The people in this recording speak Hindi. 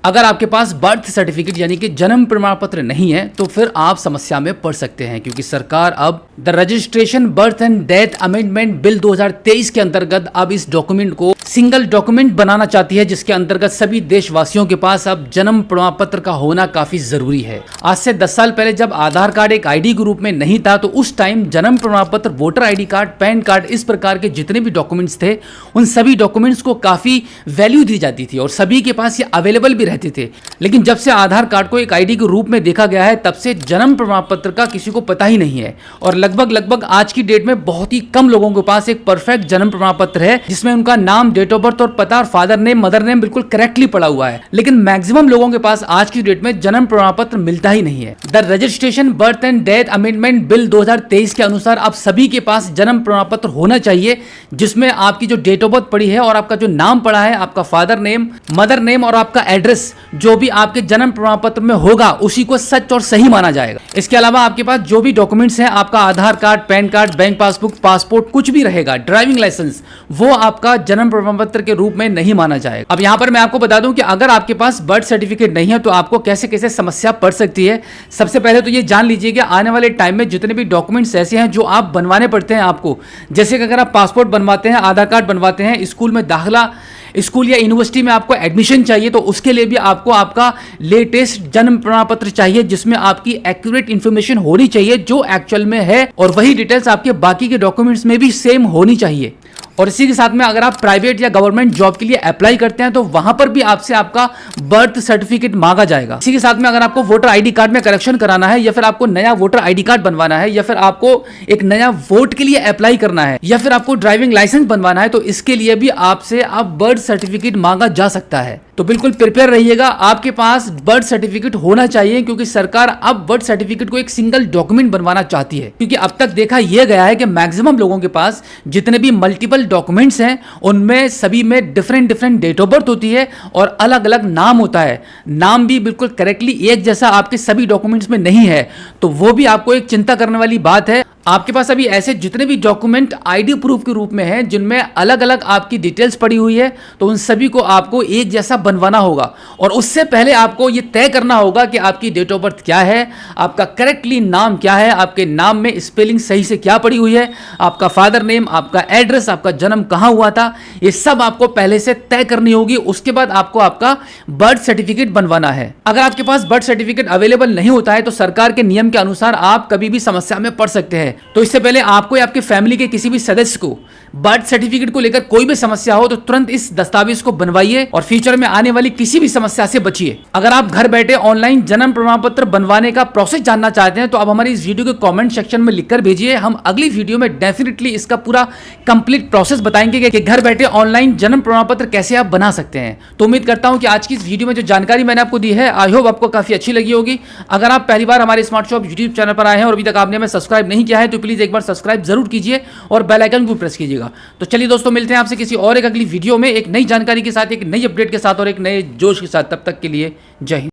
अगर आपके पास बर्थ सर्टिफिकेट यानी कि जन्म प्रमाण पत्र नहीं है तो फिर आप समस्या में पड़ सकते हैं, क्योंकि सरकार अब the registration birth and death amendment bill 2023 के अंतर्गत अब इस डॉक्यूमेंट को सिंगल डॉक्यूमेंट बनाना चाहती है, जिसके अंतर्गत सभी देशवासियों के पास अब जन्म प्रमाण पत्र का होना काफी जरूरी है। आज से 10 साल पहले जब आधार कार्ड एक आईडी के रूप में नहीं था तो उस टाइम जन्म प्रमाण पत्र, voter ID card, PAN card, इस प्रकार के जितने भी डॉक्यूमेंट्स थे उन सभी डॉक्यूमेंट्स को काफी वैल्यू दी जाती थी और सभी के पास ये अवेलेबल भी रहते थे। लेकिन जब से आधार कार्ड को एक आईडी के रूप में देखा गया है तब से जन्म प्रमाण पत्र का किसी को पता ही नहीं है और लगभग आज की डेट में बहुत ही कम लोगों के पास एक परफेक्ट जन्म प्रमाण पत्र है जिसमें उनका नाम, डेट ऑफ बर्थ और पता और फादर नेम, मदर नेम बिल्कुल करेक्टली पड़ा हुआ है। लेकिन मैक्सिमम लोगों के पास आज की डेट में जन्म प्रमाण पत्र मिलता ही नहीं है। The registration birth and death amendment bill 2023 के अनुसार आप सभी के पास जन्म प्रमाण पत्र होना चाहिए जिसमें आपकी जो डेट ऑफ बर्थ पड़ी है और आपका जो नाम पड़ा है, आपका फादर नेम, मदर नेम और आपका एड्रेस जो भी आपके जन्म प्रमाण पत्र में होगा उसी को सच और सही माना जाएगा। इसके अलावा आपके पास जो भी डॉक्यूमेंट्स हैं, आपका Aadhaar card, PAN card, bank passbook, passport कुछ भी रहेगा, ड्राइविंग लाइसेंस, वो आपका जन्म प्रमाण पत्र के रूप में नहीं माना जाएगा। अब यहां पर मैं आपको बता दूं कि अगर आपके पास बर्थ सर्टिफिकेट नहीं है तो आपको कैसे कैसे समस्या पड़ सकती है। सबसे पहले तो ये जान लीजिए कि आने वाले टाइम में जितने भी डॉक्यूमेंट्स ऐसे हैं जो आप बनवाने पड़ते हैं आपको, जैसे कि अगर आप पासपोर्ट बनवाते हैं, आधार कार्ड बनवाते हैं, स्कूल में दाखिला, स्कूल या यूनिवर्सिटी में आपको एडमिशन चाहिए तो उसके लिए भी आपको आपका लेटेस्ट जन्म प्रमाण पत्र चाहिए जिसमें आपकी एक्यूरेट इंफॉर्मेशन होनी चाहिए जो एक्चुअल में है और वही डिटेल्स आपके बाकी के डॉक्यूमेंट्स में भी सेम होनी चाहिए। और इसी के साथ में अगर आप प्राइवेट या गवर्नमेंट जॉब के लिए अप्लाई करते हैं तो वहां पर भी आपसे आपका बर्थ सर्टिफिकेट मांगा जाएगा। इसी के साथ में अगर आपको वोटर आईडी कार्ड में करेक्शन कराना है या फिर आपको नया वोटर आईडी कार्ड बनवाना है या फिर आपको एक नया वोट के लिए अप्लाई करना है या फिर आपको ड्राइविंग लाइसेंस बनवाना है तो इसके लिए भी आपसे अब बर्थ सर्टिफिकेट मांगा जा सकता है। तो बिल्कुल प्रिपेयर रहिएगा, आपके पास बर्थ सर्टिफिकेट होना चाहिए क्योंकि सरकार अब बर्थ सर्टिफिकेट को एक सिंगल डॉक्यूमेंट बनवाना चाहती है। क्योंकि अब तक देखा यह गया है कि मैक्सिमम लोगों के पास जितने भी मल्टीपल डॉक्यूमेंट्स हैं उनमें सभी में डिफरेंट डेट ऑफ बर्थ होती है और अलग अलग नाम होता है। नाम भी बिल्कुल करेक्टली एक जैसा आपके सभी डॉक्यूमेंट्स में नहीं है, तो वो भी आपको एक चिंता करने वाली बात है। आपके पास अभी ऐसे जितने भी डॉक्यूमेंट आईडी प्रूफ के रूप में हैं जिनमें अलग अलग आपकी डिटेल्स पड़ी हुई है तो उन सभी को आपको एक जैसा बनवाना होगा और उससे पहले आपको यह तय करना होगा कि आपकी डेट ऑफ बर्थ क्या है, आपका करेक्टली नाम क्या है, आपके नाम में स्पेलिंग सही से क्या पड़ी हुई है, आपका फादर नेम, आपका एड्रेस, आपका जन्म कहां हुआ था, ये सब आपको पहले से तय करनी होगी। उसके बाद आपको आपका बर्थ सर्टिफिकेट बनवाना है। अगर आपके पास बर्थ सर्टिफिकेट अवेलेबल नहीं होता है तो सरकार के नियम के अनुसार आप कभी भी समस्या में पड़ सकते हैं। तो इससे पहले आपको या आपके फैमिली के किसी भी सदस्य को बर्थ सर्टिफिकेट को लेकर कोई भी समस्या हो तो तुरंत इस दस्तावेज को बनवाइए और फ्यूचर में आने वाली किसी भी समस्या से बचिए। अगर आप घर बैठे ऑनलाइन जन्म प्रमाण पत्र बनवाने का प्रोसेस जानना चाहते हैं तो आप हमारी इस वीडियो के कमेंट सेक्शन में लिखकर भेजिए। हम अगली वीडियो में डेफिनेटली इसका पूरा कंप्लीट प्रोसेस बताएंगे कि घर बैठे ऑनलाइन जन्म प्रमाण पत्र कैसे आप बना सकते हैं। तो उम्मीद करता हूं कि आज की इस वीडियो में जो जानकारी मैंने आपको दी है आई होप आपको काफी अच्छी लगी होगी। अगर आप पहली बार हमारे स्मार्ट शॉप यूट्यूब चैनल पर आए हैं और अभी तक आपने हमें सब्सक्राइब नहीं किया है तो प्लीज एक बार सब्सक्राइब जरूर कीजिए और बेल आइकन को प्रेस कीजिएगा। तो चलिए दोस्तों, मिलते हैं आपसे किसी और एक अगली वीडियो में एक नई जानकारी के साथ, एक नई अपडेट के साथ और एक नए जोश के साथ। तब तक के लिए जय हिंद।